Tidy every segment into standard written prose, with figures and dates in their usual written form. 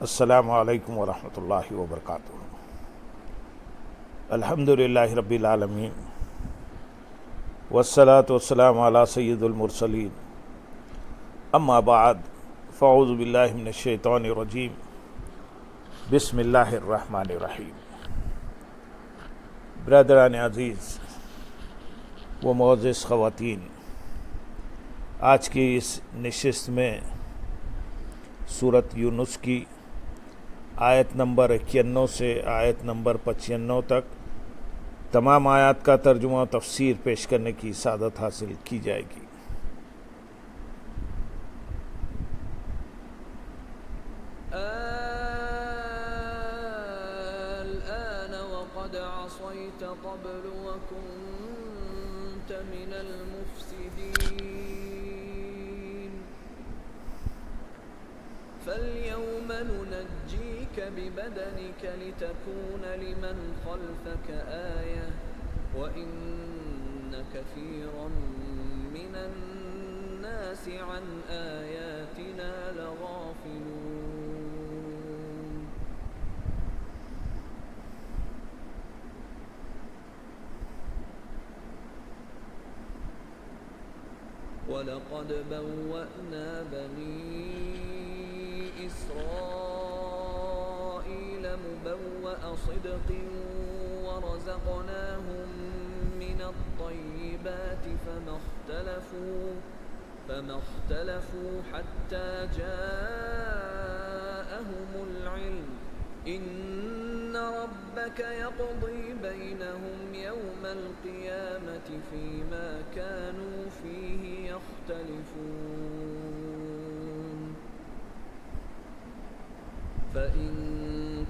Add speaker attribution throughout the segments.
Speaker 1: السلام علیکم ورحمۃ اللہ وبرکاتہ۔ الحمدللہ رب العالمین والصلاة والسلام علی سید المرسلین، اما بعد فاعوذ باللہ من الشیطان الرجیم، بسم اللہ الرحمن الرحیم۔ برادران عزیز و معزز خواتین، آج کی اس نشست میں سورۃ یونس کی آیت نمبر 91 سے آیت نمبر 95 تک تمام آیات کا ترجمہ و تفسیر پیش کرنے کی سعادت حاصل کی جائے گی۔
Speaker 2: الآن وقد عصيت قبل وكنت من المفسدين فاليوم ننجيك ببدنك لتكون لمن خلفك آية وإن كثيرا من الناس عن آياتنا لغافلون۔ وَلَقَدْ بَوَّأْنَا بَنِي إِسْرَائِيلَ مُبَوَّأَ صِدْقٍ وَرَزَقْنَاهُم مِّنَ الطَّيِّبَاتِ فَمَا اخْتَلَفُوا حَتَّى جَاءَهُمُ الْعِلْمُ إِنَّ رَبَّكَ يَقْضِي بَيْنَهُمْ يَوْمَ الْقِيَامَةِ فِيمَا كَانُوا فِيهِ يَخْتَلِفُونَ۔ فَإِن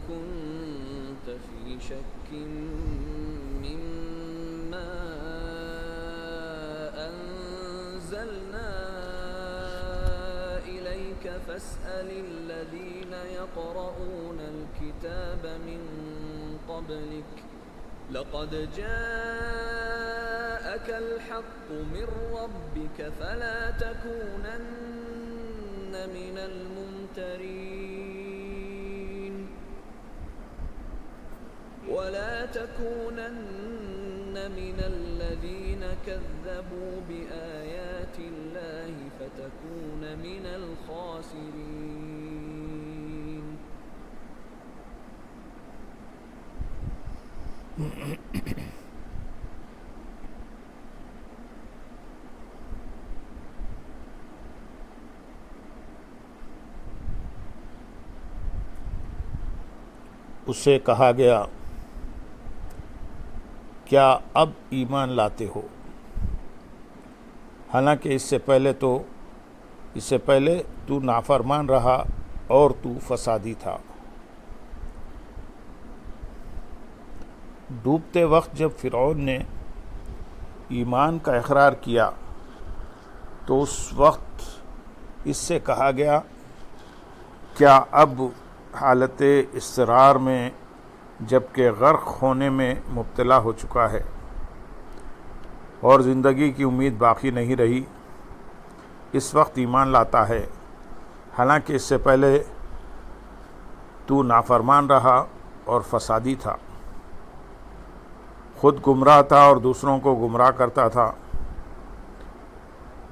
Speaker 2: كُنتَ فِي شَكٍّ مِّمَّا أَنزَلْنَا إِلَيْكَ فَاسْأَلِ الَّذِينَ يَقْرَؤُونَ الْكِتَابَ مِن قَبْلِكَ لَقَدْ جَاءَكَ الْحَقُّ مِن رَّبِّكَ فَلَا تَكُونَنَّ مِنَ الْمُمْتَرِينَ وَلَا تَكُونَنَّ مِنَ الَّذِينَ كَذَّبُوا بِآيَاتِ اللَّهِ فَتَكُونَ مِنَ الْخَاسِرِينَ۔
Speaker 1: اس سے کہا گیا، کیا اب ایمان لاتے ہو؟ حالانکہ اس سے پہلے تو نافرمان رہا اور تو فسادی تھا۔ ڈوبتے وقت جب فرعون نے ایمان کا اقرار کیا تو اس وقت اس سے کہا گیا، کیا اب حالت اضطرار میں جبکہ غرق ہونے میں مبتلا ہو چکا ہے اور زندگی کی امید باقی نہیں رہی، اس وقت ایمان لاتا ہے، حالانکہ اس سے پہلے تو نافرمان رہا اور فسادی تھا، خود گمراہ تھا اور دوسروں کو گمراہ کرتا تھا۔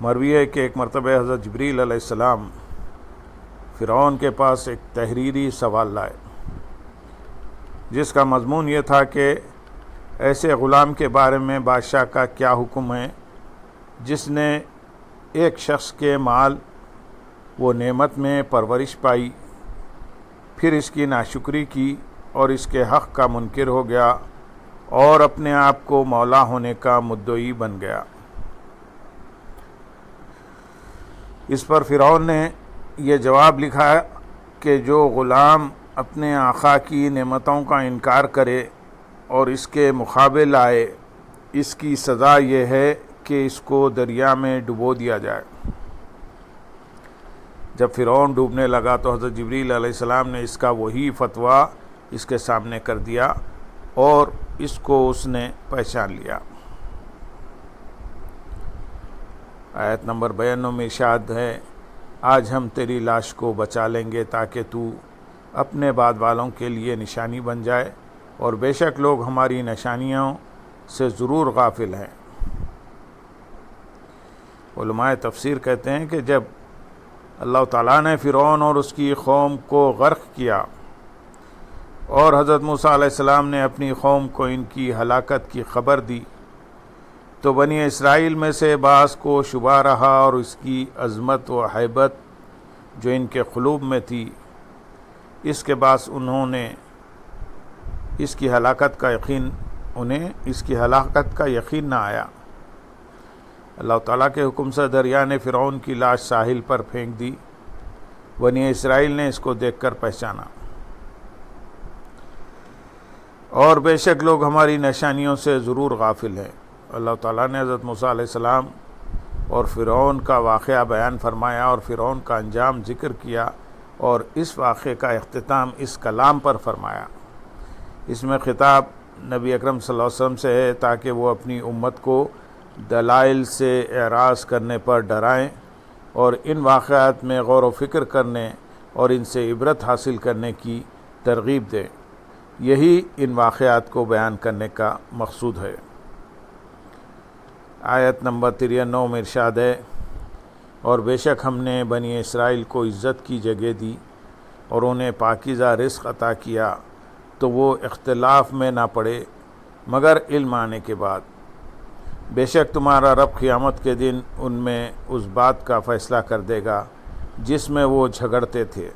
Speaker 1: مروی ہے کہ ایک مرتبہ حضرت جبریل علیہ السلام فرعون کے پاس ایک تحریری سوال لائے، جس کا مضمون یہ تھا کہ ایسے غلام کے بارے میں بادشاہ کا کیا حکم ہے جس نے ایک شخص کے مال و نعمت میں پرورش پائی، پھر اس کی ناشکری کی اور اس کے حق کا منکر ہو گیا اور اپنے آپ کو مولا ہونے کا مدعی بن گیا۔ اس پر فرعون نے یہ جواب لکھا کہ جو غلام اپنے آقا کی نعمتوں کا انکار کرے اور اس کے مقابل آئے، اس کی سزا یہ ہے کہ اس کو دریا میں ڈبو دیا جائے۔ جب فرعون ڈوبنے لگا تو حضرت جبریل علیہ السلام نے اس کا وہی فتویٰ اس کے سامنے کر دیا اور اس کو اس نے پہچان لیا۔ آیت نمبر 92 میں ارشاد ہے، آج ہم تیری لاش کو بچا لیں گے تاکہ تو اپنے بعد والوں کے لیے نشانی بن جائے، اور بے شک لوگ ہماری نشانیوں سے ضرور غافل ہیں۔ علماء تفسیر کہتے ہیں کہ جب اللہ تعالیٰ نے فرعون اور اس کی قوم کو غرق کیا اور حضرت موسیٰ علیہ السلام نے اپنی قوم کو ان کی ہلاکت کی خبر دی، تو بنی اسرائیل میں سے بعض کو شبہ رہا، اور اس کی عظمت و ہیبت جو ان کے قلوب میں تھی، اس کے باعث انہیں اس کی ہلاکت کا یقین نہ آیا۔ اللہ تعالیٰ کے حکم سے دریا نے فرعون کی لاش ساحل پر پھینک دی۔ بنی اسرائیل نے اس کو دیکھ کر پہچانا، اور بے شک لوگ ہماری نشانیوں سے ضرور غافل ہیں۔ اللہ تعالیٰ نے حضرت موسیٰ علیہ السلام اور فرعون کا واقعہ بیان فرمایا اور فرعون کا انجام ذکر کیا، اور اس واقعے کا اختتام اس کلام پر فرمایا۔ اس میں خطاب نبی اکرم صلی اللہ علیہ وسلم سے ہے تاکہ وہ اپنی امت کو دلائل سے اعراض کرنے پر ڈرائیں اور ان واقعات میں غور و فکر کرنے اور ان سے عبرت حاصل کرنے کی ترغیب دیں۔ یہی ان واقعات کو بیان کرنے کا مقصود ہے۔ آیت نمبر 93 میں ارشاد ہے، اور بے شک ہم نے بنی اسرائیل کو عزت کی جگہ دی اور انہیں پاکیزہ رزق عطا کیا، تو وہ اختلاف میں نہ پڑے مگر علم آنے کے بعد۔ بے شک تمہارا رب قیامت کے دن ان میں اس بات کا فیصلہ کر دے گا جس میں وہ جھگڑتے تھے۔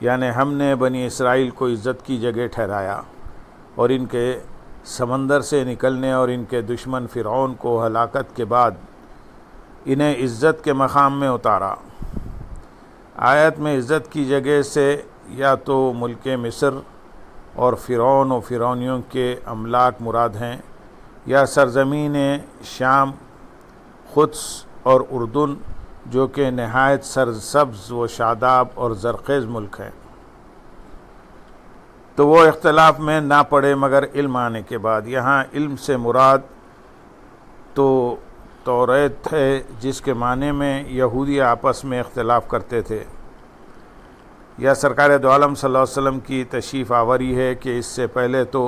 Speaker 1: یعنی ہم نے بنی اسرائیل کو عزت کی جگہ ٹھہرایا اور ان کے سمندر سے نکلنے اور ان کے دشمن فرعون کو ہلاکت کے بعد انہیں عزت کے مقام میں اتارا۔ آیت میں عزت کی جگہ سے یا تو ملک مصر اور فرعون و فرعونیوں کے املاک مراد ہیں، یا سرزمین شام، قدس اور اردن، جو کہ نہایت سرسبز و شاداب اور زرخیز ملک ہیں۔ تو وہ اختلاف میں نہ پڑے مگر علم آنے کے بعد۔ یہاں علم سے مراد تو توریت ہے، جس کے معنی میں یہودی آپس میں اختلاف کرتے تھے، یا سرکار دو عالم صلی اللہ علیہ وسلم کی تشریف آوری ہے کہ اس سے پہلے تو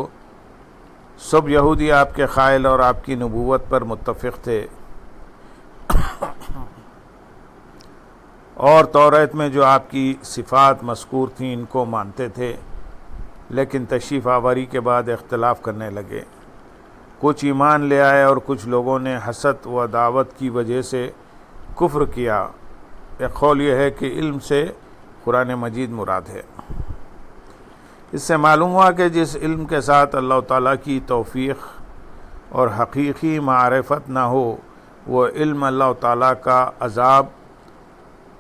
Speaker 1: سب یہودی آپ کے قائل اور آپ کی نبوت پر متفق تھے، اور توریت میں جو آپ کی صفات مذکور تھیں ان کو مانتے تھے، لیکن تشریف آوری کے بعد اختلاف کرنے لگے۔ کچھ ایمان لے آئے اور کچھ لوگوں نے حسد و عداوت کی وجہ سے کفر کیا۔ ایک قول یہ ہے کہ علم سے قرآن مجید مراد ہے۔ اس سے معلوم ہوا کہ جس علم کے ساتھ اللہ تعالیٰ کی توفیق اور حقیقی معرفت نہ ہو، وہ علم اللہ تعالیٰ کا عذاب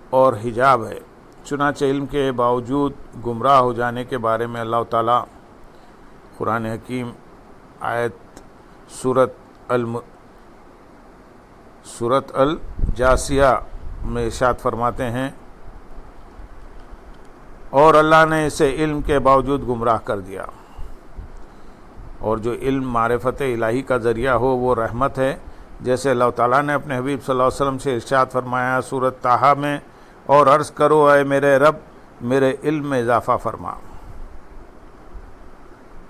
Speaker 1: اور حجاب ہے۔ چنانچہ علم کے باوجود گمراہ ہو جانے کے بارے میں اللہ تعالیٰ قرآن حکیم آیت سورت الجاسیہ میں ارشاد فرماتے ہیں، اور اللہ نے اسے علم کے باوجود گمراہ کر دیا، اور جو علم معرفت الہی کا ذریعہ ہو وہ رحمت ہے، جیسے اللہ تعالیٰ نے اپنے حبیب صلی اللہ علیہ وسلم سے ارشاد فرمایا سورۃ طٰہٰ میں، اور عرض کرو اے میرے رب میرے علم میں اضافہ فرما۔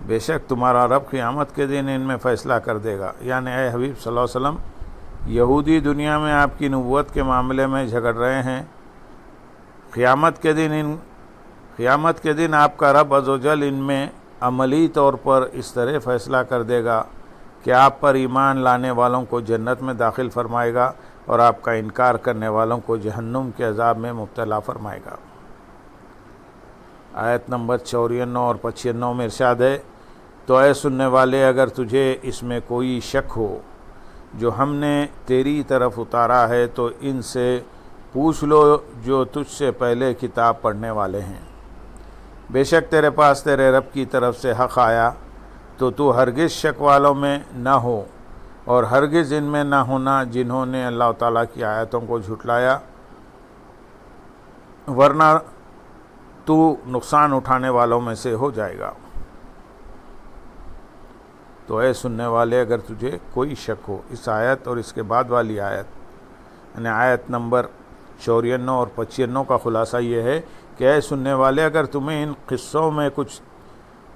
Speaker 1: بے شک تمہارا رب قیامت کے دن ان میں فیصلہ کر دے گا۔ یعنی اے حبیب صلی اللہ علیہ وسلم، یہودی دنیا میں آپ کی نبوت کے معاملے میں جھگڑ رہے ہیں، قیامت کے دن آپ کا رب عزوجل ان میں عملی طور پر اس طرح فیصلہ کر دے گا کہ آپ پر ایمان لانے والوں کو جنت میں داخل فرمائے گا اور آپ کا انکار کرنے والوں کو جہنم کے عذاب میں مبتلا فرمائے گا۔ آیت نمبر 94 اور 95 میں ارشاد ہے، تو اے سننے والے، اگر تجھے اس میں کوئی شک ہو جو ہم نے تیری طرف اتارا ہے تو ان سے پوچھ لو جو تجھ سے پہلے کتاب پڑھنے والے ہیں۔ بے شک تیرے پاس تیرے رب کی طرف سے حق آیا، تو ہرگز شک والوں میں نہ ہو، اور ہرگز ان میں نہ ہونا جنہوں نے اللہ تعالیٰ کی آیتوں کو جھٹلایا، ورنہ تو نقصان اٹھانے والوں میں سے ہو جائے گا۔ تو اے سننے والے، اگر تجھے کوئی شک ہو، اس آیت اور اس کے بعد والی آیت یعنی آیت نمبر 94 اور 95 کا خلاصہ یہ ہے کہ اے سننے والے، اگر تمہیں ان قصوں میں کچھ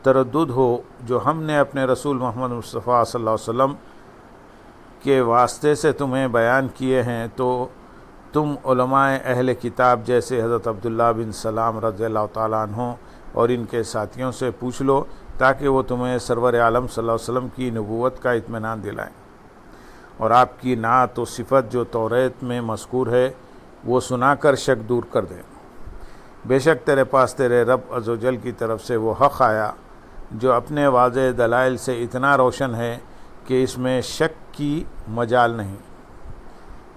Speaker 1: تردد ہو جو ہم نے اپنے رسول محمد مصطفیٰ صلی اللہ علیہ وسلم کے واسطے سے تمہیں بیان کیے ہیں تو تم علماء اہل کتاب جیسے حضرت عبداللہ بن سلام رضی اللہ تعالیٰ عنہ اور ان کے ساتھیوں سے پوچھ لو تاکہ وہ تمہیں سرور عالم صلی اللہ علیہ وسلم کی نبوت کا اطمینان دلائیں اور آپ کی نعت و صفت جو توریت میں مذکور ہے وہ سنا کر شک دور کر دیں۔ بے شک تیرے پاس تیرے رب عز و جل کی طرف سے وہ حق آیا جو اپنے واضح دلائل سے اتنا روشن ہے کہ اس میں شک کی مجال نہیں،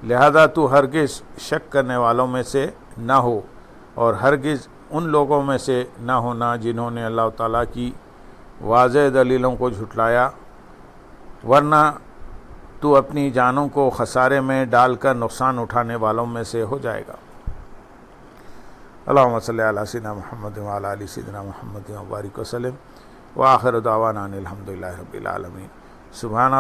Speaker 1: لہذا تو ہرگز شک کرنے والوں میں سے نہ ہو اور ہرگز ان لوگوں میں سے نہ ہونا جنہوں نے اللہ تعالیٰ کی واضح دلیلوں کو جھٹلایا، ورنہ تو اپنی جانوں کو خسارے میں ڈال کر نقصان اٹھانے والوں میں سے ہو جائے گا۔ اللہم صلی علی سیدنا محمد وعلی آل سیدنا محمد وبارک وسلم وآخر دعوانا ان الحمد للہ رب العالمین۔ سبحان رب